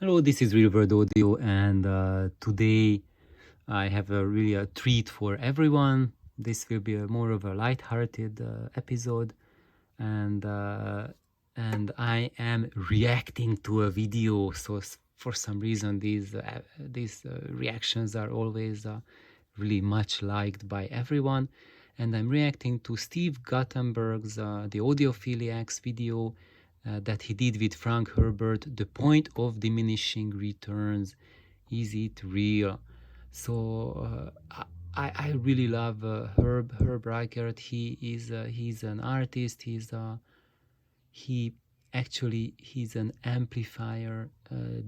Hello, this is Real World Audio, and today I have really a treat for everyone. This will be more of a light-hearted episode, and I am reacting to a video. So for some reason, these reactions are always really much liked by everyone, and I'm reacting to Steve Guttenberg's the Audiofiliac's video that he did with Frank Herbert, The Point of Diminishing Returns. Is it real? So I really love Herb Reichert. He's an artist. He's an amplifier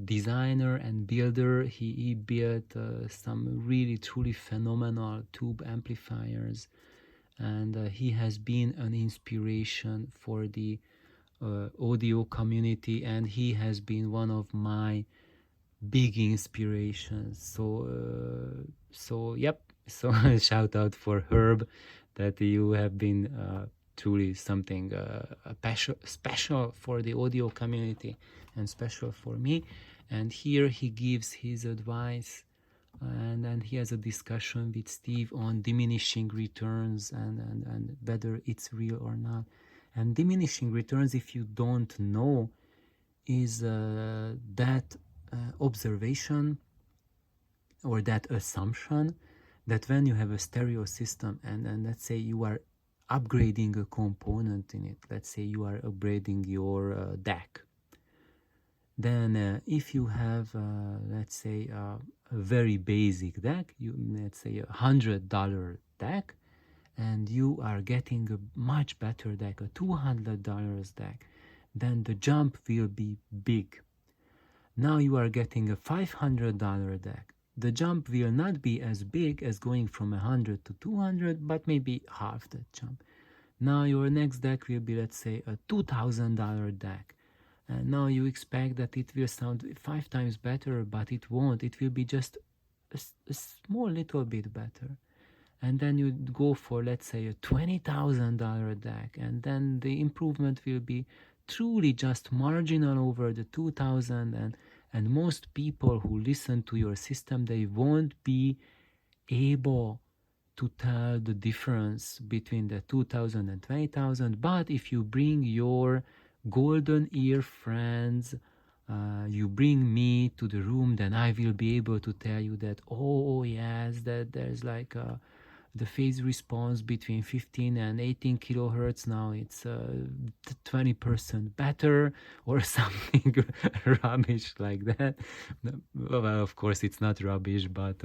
designer and builder. He built some really truly phenomenal tube amplifiers, and he has been an inspiration for the audio community, and he has been one of my big inspirations. So yep. So shout out for Herb, that you have been truly something special for the audio community and special for me. And here he gives his advice, and then he has a discussion with Steve on diminishing returns and whether it's real or not. And diminishing returns, if you don't know, is that observation or that assumption that when you have a stereo system and let's say you are upgrading a component in it, let's say you are upgrading your DAC, then if you have let's say a very basic DAC, let's say $100 DAC, and you are getting a much better DAC, a $200 DAC, then the jump will be big. Now you are getting a $500 DAC. The jump will not be as big as going from 100 to 200, but maybe half that jump. Now your next DAC will be, let's say, a $2,000 DAC. And now you expect that it will sound 5 times better, but it won't. It will be just a small little bit better. And then you go for, let's say, a $20,000 DAC, and then the improvement will be truly just marginal over the 2,000, and most people who listen to your system, they won't be able to tell the difference between the 2,000 and 20,000. But if you bring your golden ear friends, you bring me to the room, then I will be able to tell you that, oh yes, that there's like the phase response between 15 and 18 kilohertz, now it's 20% better, or something rubbish like that. Well, of course it's not rubbish, but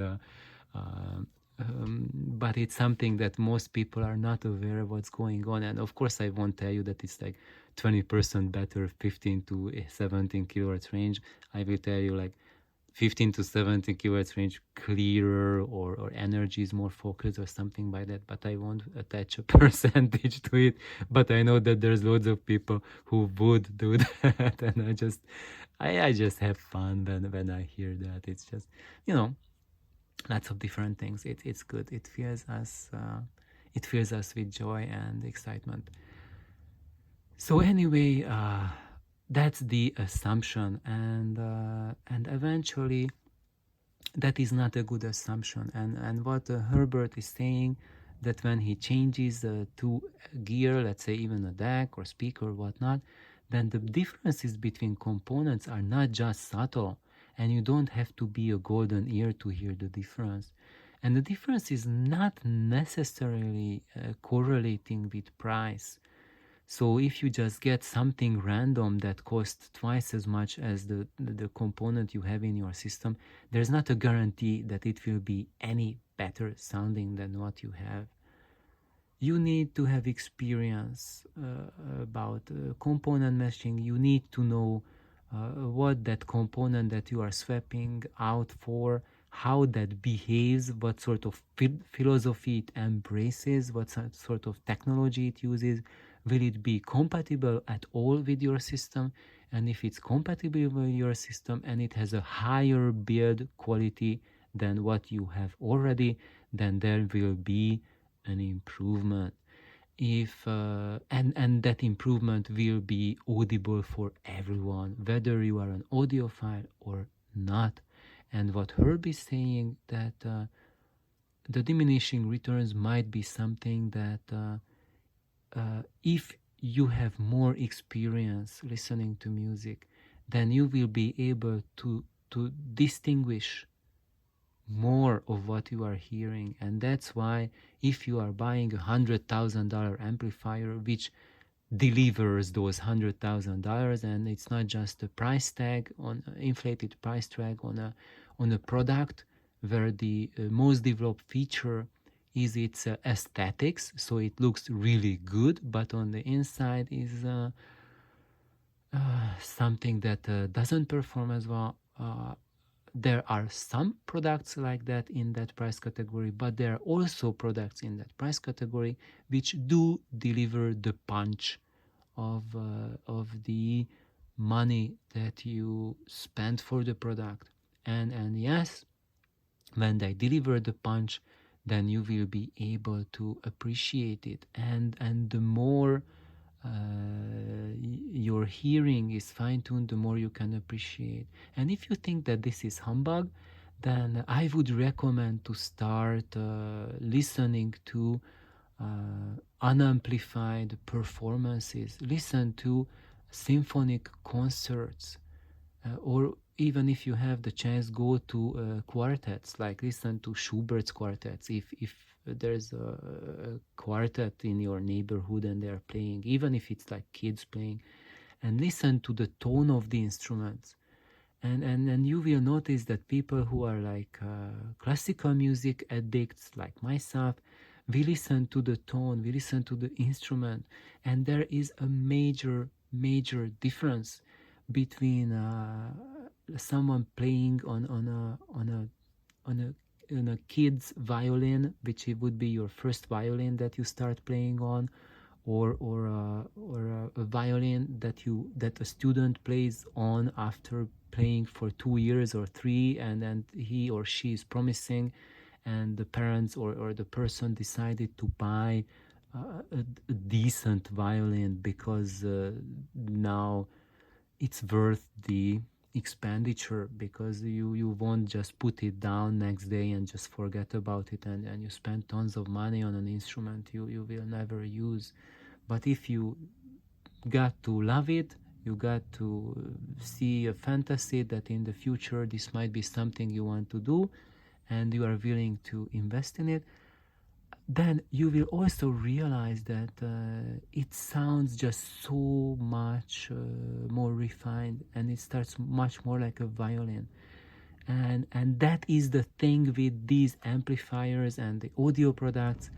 it's something that most people are not aware of what's going on. And of course I won't tell you that it's like 20% better, 15 to 17 kilohertz range. I will tell you like 15 to 17 kilohertz range clearer, or energy is more focused or something like that, but I won't attach a percentage to it. But I know that there's loads of people who would do that, and I just have fun when I hear that. It's just, lots of different things. It's good. It fills us with joy and excitement. So anyway, that's the assumption, and eventually that is not a good assumption. And what Herbert is saying, that when he changes to gear, let's say even a DAC or speaker or whatnot, then the differences between components are not just subtle, and you don't have to be a golden ear to hear the difference. And the difference is not necessarily correlating with price. So if you just get something random that costs twice as much as the component you have in your system, there's not a guarantee that it will be any better sounding than what you have. You need to have experience about component meshing. You need to know what that component that you are swapping out for, how that behaves, what sort of philosophy it embraces, what sort of technology it uses. Will it be compatible at all with your system? And if it's compatible with your system and it has a higher build quality than what you have already, then there will be an improvement. if and that improvement will be audible for everyone, whether you are an audiophile or not. And what Herb is saying, that the diminishing returns might be something that if you have more experience listening to music, then you will be able to distinguish more of what you are hearing. And that's why if you are buying $100,000 amplifier which delivers those $100,000, and it's not just a price tag, on inflated price tag on a product where the most developed feature is its aesthetics, so it looks really good, but on the inside is something that doesn't perform as well. There are some products like that in that price category, but there are also products in that price category which do deliver the punch of the money that you spend for the product. And yes, when they deliver the punch, then you will be able to appreciate it. And the more your hearing is fine-tuned, the more you can appreciate. And if you think that this is humbug, then I would recommend to start listening to unamplified performances. Listen to symphonic concerts, or even if you have the chance, go to quartets, like listen to Schubert's quartets. If there's a quartet in your neighborhood and they're playing, even if it's like kids playing, and listen to the tone of the instruments. And you will notice that people who are like classical music addicts like myself, we listen to the tone, we listen to the instrument, and there is a major difference between someone playing on a kid's violin, which it would be your first violin that you start playing on, or a violin that a student plays on after playing for 2 years or 3, and then he or she is promising, and the parents or the person decided to buy a decent violin because now it's worth the expenditure, because you won't just put it down next day and just forget about it, and you spend tons of money on an instrument you will never use. But if you got to love it, you got to see a fantasy that in the future this might be something you want to do, and you are willing to invest in it, then you will also realize that it sounds just so much more refined, and it starts much more like a violin. And that is the thing with these amplifiers and the audio products,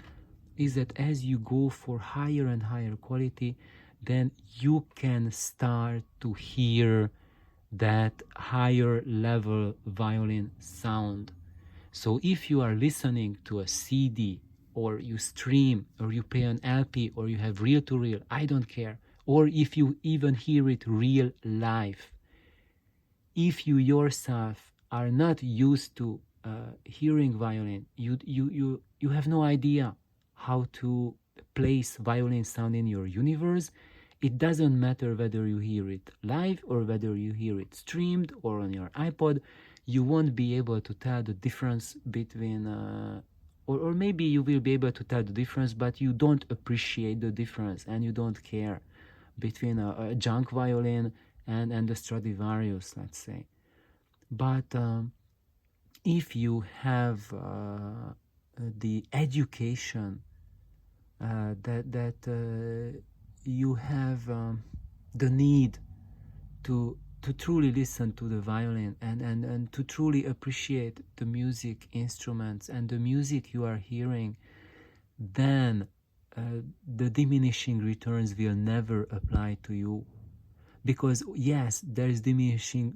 is that as you go for higher and higher quality, then you can start to hear that higher level violin sound. So if you are listening to a CD, or you stream, or you pay an LP, or you have reel to reel, I don't care, or if you even hear it real live, if you yourself are not used to hearing violin, you have no idea how to place violin sound in your universe. It doesn't matter whether you hear it live or whether you hear it streamed or on your iPod. You won't be able to tell the difference between or maybe you will be able to tell the difference, but you don't appreciate the difference, and you don't care between a junk violin and the Stradivarius, let's say. But if you have the education that you have the need to truly listen to the violin and to truly appreciate the music instruments and the music you are hearing, then the diminishing returns will never apply to you. Because yes, there is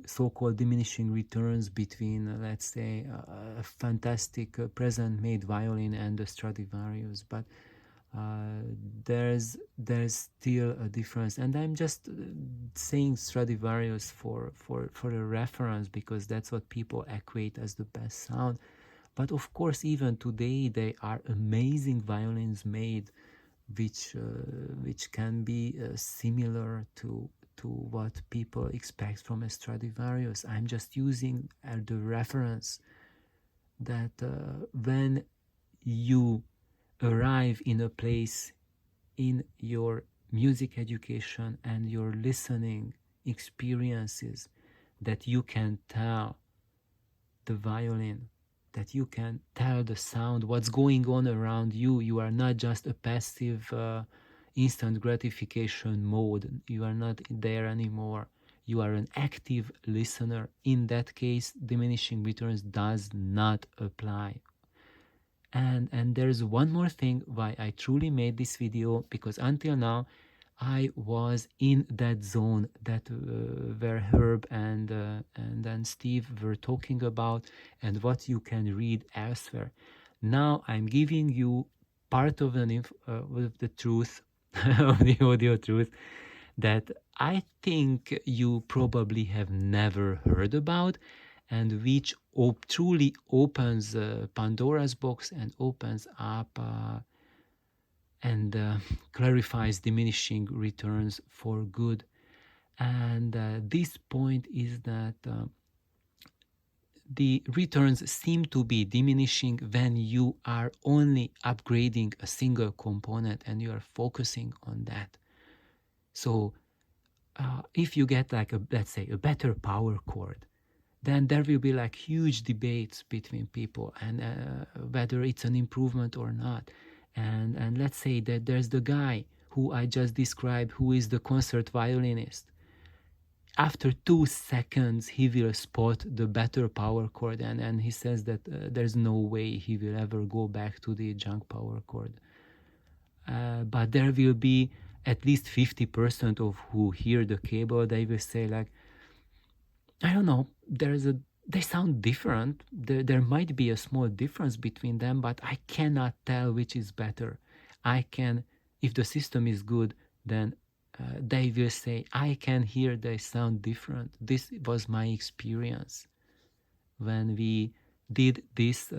so-called diminishing returns between, let's say, a fantastic present-made violin and the Stradivarius, but there's still a difference. And I'm just saying Stradivarius for a reference, because that's what people equate as the best sound. But of course, even today, they are amazing violins made which can be similar to what people expect from a Stradivarius. I'm just using the reference that when you arrive in a place in your music education and your listening experiences, that you can tell the violin, that you can tell the sound, what's going on around you. You are not just a passive instant gratification mode. You are not there anymore. You are an active listener. In that case, diminishing returns does not apply. And there's one more thing why I truly made this video, because until now I was in that zone that where Herb and then Steve were talking about, and what you can read elsewhere. Now I'm giving you part of the truth, of the audio truth, that I think you probably have never heard about, and which truly opens Pandora's box and opens up and clarifies diminishing returns for good. And this point is that the returns seem to be diminishing when you are only upgrading a single component and you are focusing on that. So if you get like let's say a better power chord, then there will be like huge debates between people and whether it's an improvement or not. And let's say that there's the guy who I just described, who is the concert violinist. After 2 seconds, he will spot the better power chord, and he says that there's no way he will ever go back to the junk power chord. But there will be at least 50% of who hear the cable, they will say like, I don't know, they sound different. There might be a small difference between them, but I cannot tell which is better. If the system is good, then they will say, I can hear they sound different. This was my experience when we did this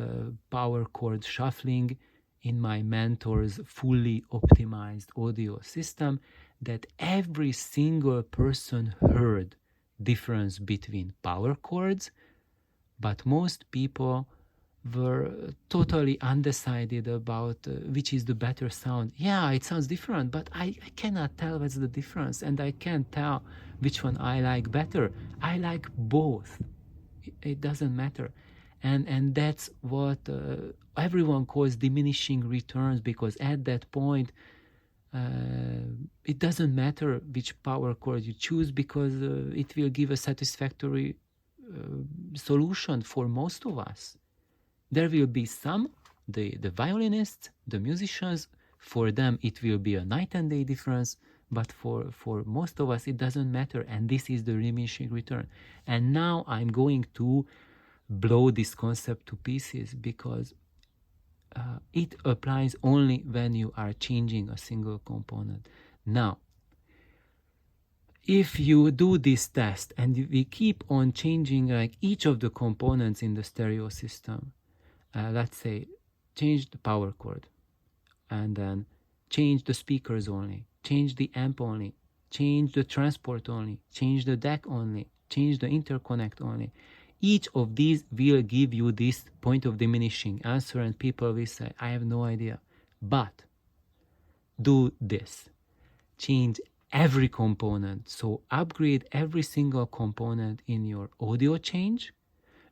power chord shuffling in my mentor's fully optimized audio system, that every single person heard difference between power chords, but most people were totally undecided about which is the better sound. Yeah, it sounds different, but I cannot tell what's the difference, and I can't tell which one I like better. I like both. It doesn't matter. And that's what everyone calls diminishing returns, because at that point it doesn't matter which power chord you choose, because it will give a satisfactory solution for most of us. There will be some, the violinists, the musicians, for them it will be a night and day difference, but for most of us it doesn't matter, and this is the diminishing return. And now I'm going to blow this concept to pieces, because it applies only when you are changing a single component. Now, if you do this test and we keep on changing like each of the components in the stereo system, let's say change the power chord, and then change the speakers only, change the amp only, change the transport only, change the DAC only, change the interconnect only. Each of these will give you this point of diminishing answer, and people will say, I have no idea. But do this. Change every component. So upgrade every single component in your audio change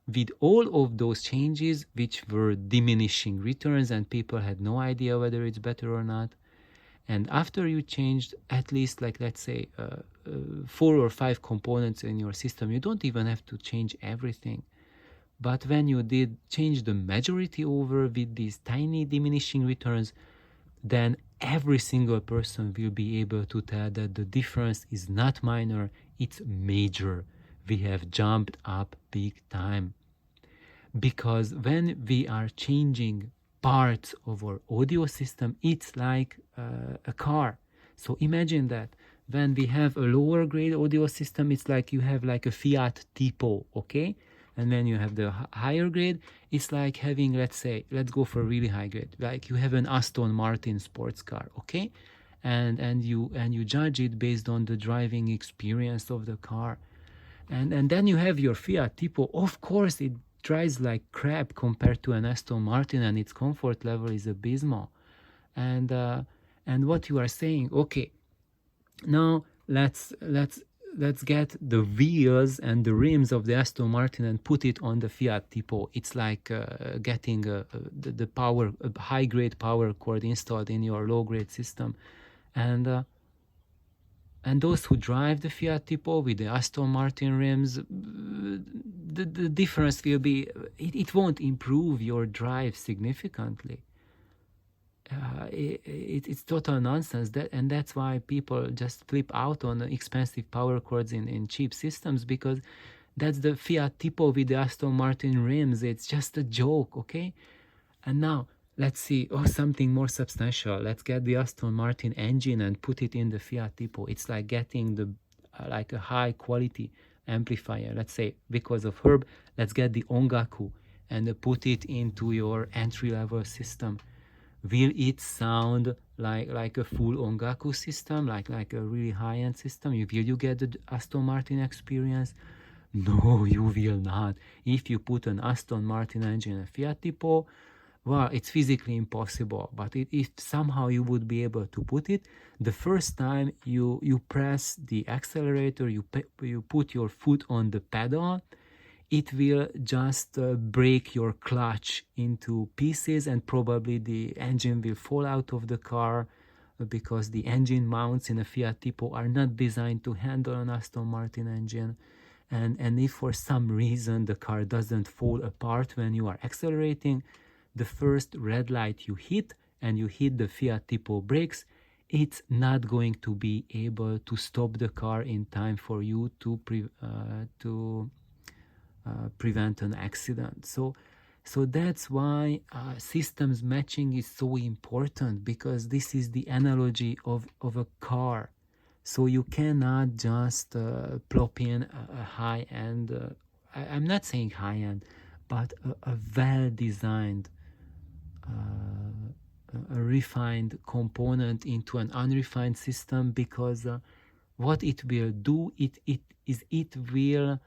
with all of those changes which were diminishing returns and people had no idea whether it's better or not. And after you changed at least, like, let's say 4 or 5 components in your system, you don't even have to change everything. But when you did change the majority over with these tiny diminishing returns, then every single person will be able to tell that the difference is not minor, it's major. We have jumped up big time. Because when we are changing parts of our audio system, it's like a car. So imagine that when we have a lower grade audio system, it's like you have like a Fiat Tipo, okay? And then you have the higher grade. It's like having, let's go for really high grade, like you have an Aston Martin sports car, okay, and you judge it based on the driving experience of the car. And then you have your Fiat Tipo. Of course it drives like crap compared to an Aston Martin, and its comfort level is abysmal. And what you are saying, okay, now let's get the wheels and the rims of the Aston Martin and put it on the Fiat Tipo. It's like getting the power, a high grade power cord installed in your low grade system. And those who drive the Fiat Tipo with the Aston Martin rims, the difference will be, it won't improve your drive significantly. It's total nonsense. And that's why people just flip out on expensive power cords in cheap systems, because that's the Fiat Tipo with the Aston Martin rims. It's just a joke, okay? And now let's see, something more substantial. Let's get the Aston Martin engine and put it in the Fiat Tipo. It's like getting the like a high quality amplifier. Let's say, because of Herb, let's get the Ongaku and put it into your entry level system. Will it sound like a full Ongaku system, like a really high-end system? Will you get the Aston Martin experience? No, you will not. If you put an Aston Martin engine in a Fiat Tipo, well, it's physically impossible. But if somehow you would be able to put it, the first time you press the accelerator, you put your foot on the pedal, it will just break your clutch into pieces, and probably the engine will fall out of the car, because the engine mounts in a Fiat Tipo are not designed to handle an Aston Martin engine. And if for some reason the car doesn't fall apart when you are accelerating, the first red light you hit and you hit the Fiat Tipo brakes, it's not going to be able to stop the car in time for you to prevent an accident. So that's why systems matching is so important, because this is the analogy of a car. So you cannot just plop in a high-end, I'm not saying high-end, but a well-designed, a refined component into an unrefined system, because what it will do, it will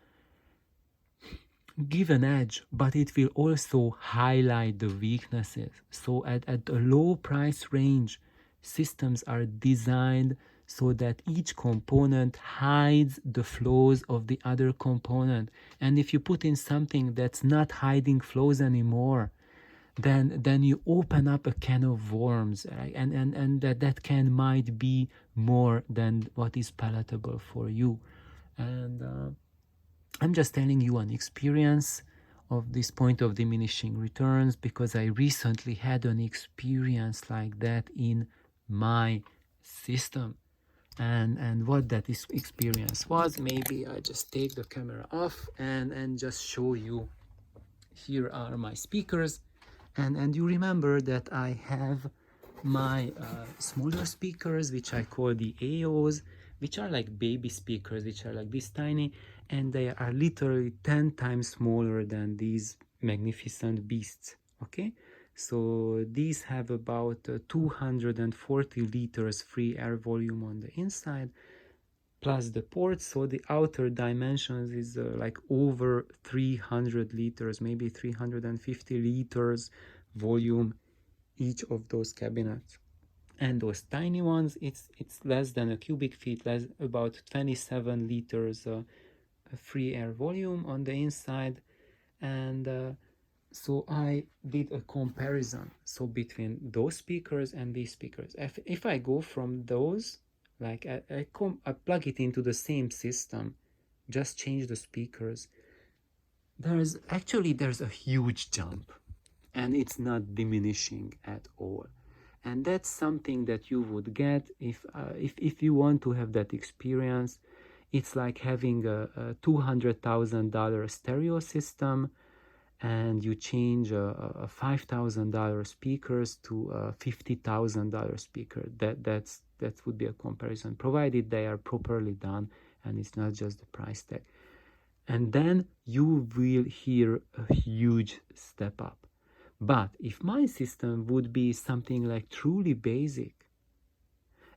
give an edge, but it will also highlight the weaknesses. So at a low price range, systems are designed so that each component hides the flaws of the other component. And if you put in something that's not hiding flaws anymore, then you open up a can of worms, right? And that can might be more than what is palatable for you. And I'm just telling you an experience of this point of diminishing returns, because I recently had an experience like that in my system. And what that experience was, maybe I just take the camera off and just show you. Here are my speakers, and you remember that I have my smaller speakers, which I call the AOs, which are like baby speakers, which are like this tiny, and they are literally 10 times smaller than these magnificent beasts, okay? So these have about 240 liters free air volume on the inside, plus the ports. So the outer dimensions is like over 300 liters, maybe 350 liters volume each of those cabinets. And those tiny ones, it's less than a cubic feet, about 27 liters free air volume on the inside. And so I did a comparison, so between those speakers and these speakers. If I go from those, like I plug it into the same system, just change the speakers, there's a huge jump, and it's not diminishing at all. And that's something that you would get if you want to have that experience. It's like having a $200,000 stereo system, and you change a $5,000 speakers to a $50,000 speaker. That would be a comparison, provided they are properly done and it's not just the price tag. and then you will hear a huge step up. But if my system would be something like truly basic,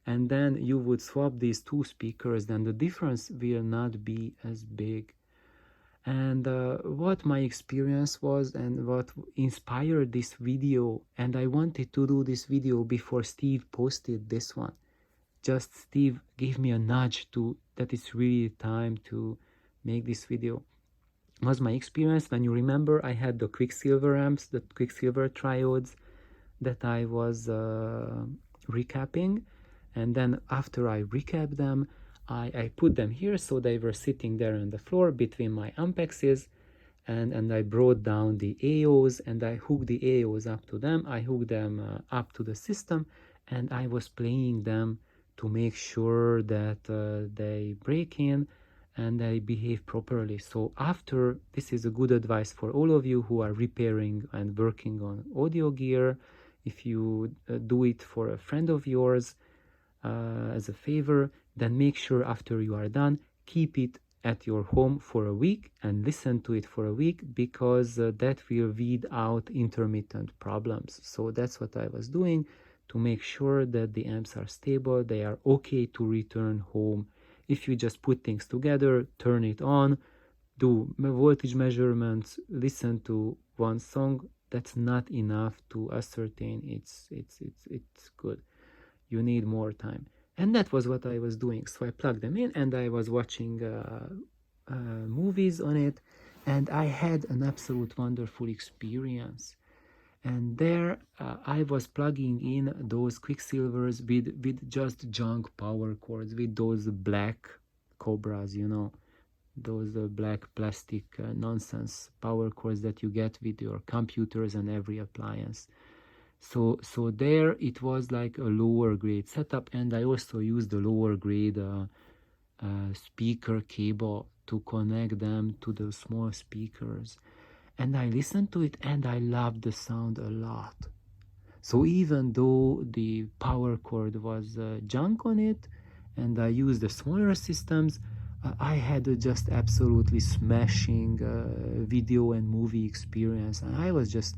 and then you would swap these two speakers, then the difference will not be as big. And what my experience was and what inspired this video, and I wanted to do this video before Steve posted this one. Just Steve gave me a nudge to that it's really time to make this video. Was my experience. When you remember, I had the Quicksilver amps, the Quicksilver triodes that I was recapping, and then after I recapped them, I put them here, so they were sitting there on the floor between my Ampexes, and I brought down the AOs, and I hooked the AOs up to them. I hooked them up to the system, and I was playing them to make sure that they break in and they behave properly. So after, this is a good advice for all of you who are repairing and working on audio gear. If you do it for a friend of yours as a favor, then make sure after you are done, keep it at your home for a week and listen to it for a week, because that will weed out intermittent problems. So that's what I was doing to make sure that the amps are stable, they are okay to return home. If you just put things together, turn it on, do voltage measurements, listen to one song, that's not enough to ascertain it's good. You need more time. And that was what I was doing. So I plugged them in and I was watching movies on it, and I had an absolute wonderful experience. And there I was plugging in those Quicksilvers with just junk power cords, with those black Cobras, you know, those black plastic nonsense power cords that you get with your computers and every appliance. So there it was like a lower grade setup, and I also used the lower grade speaker cable to connect them to the small speakers. And I listened to it and I loved the sound a lot. So even though the power cord was junk on it and I used the smaller systems, I had a just absolutely smashing video and movie experience, and I was just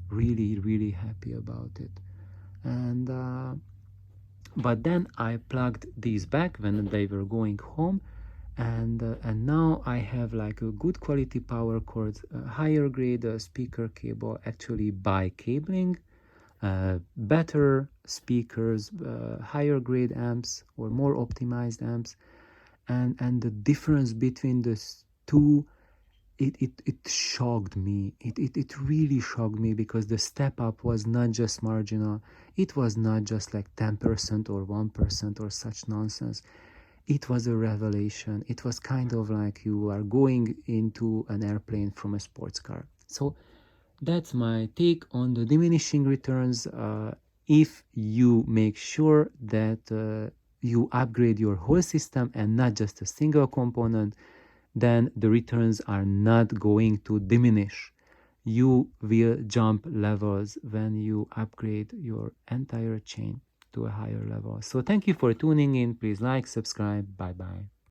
really happy about it. And but then I plugged these back when they were going home, and now I have like a good quality power cords, higher grade speaker cable, actually by cabling, better speakers, higher grade amps or more optimized amps, and the difference between the two, it shocked me. It really shocked me, because the step up was not just marginal. It was not just like 10% or 1% or such nonsense. It was a revelation. It was kind of like you are going into an airplane from a sports car. So that's my take on the diminishing returns. If you make sure that you upgrade your whole system and not just a single component, then the returns are not going to diminish. You will jump levels when you upgrade your entire chain to a higher level. So thank you for tuning in. Please like, subscribe. Bye bye.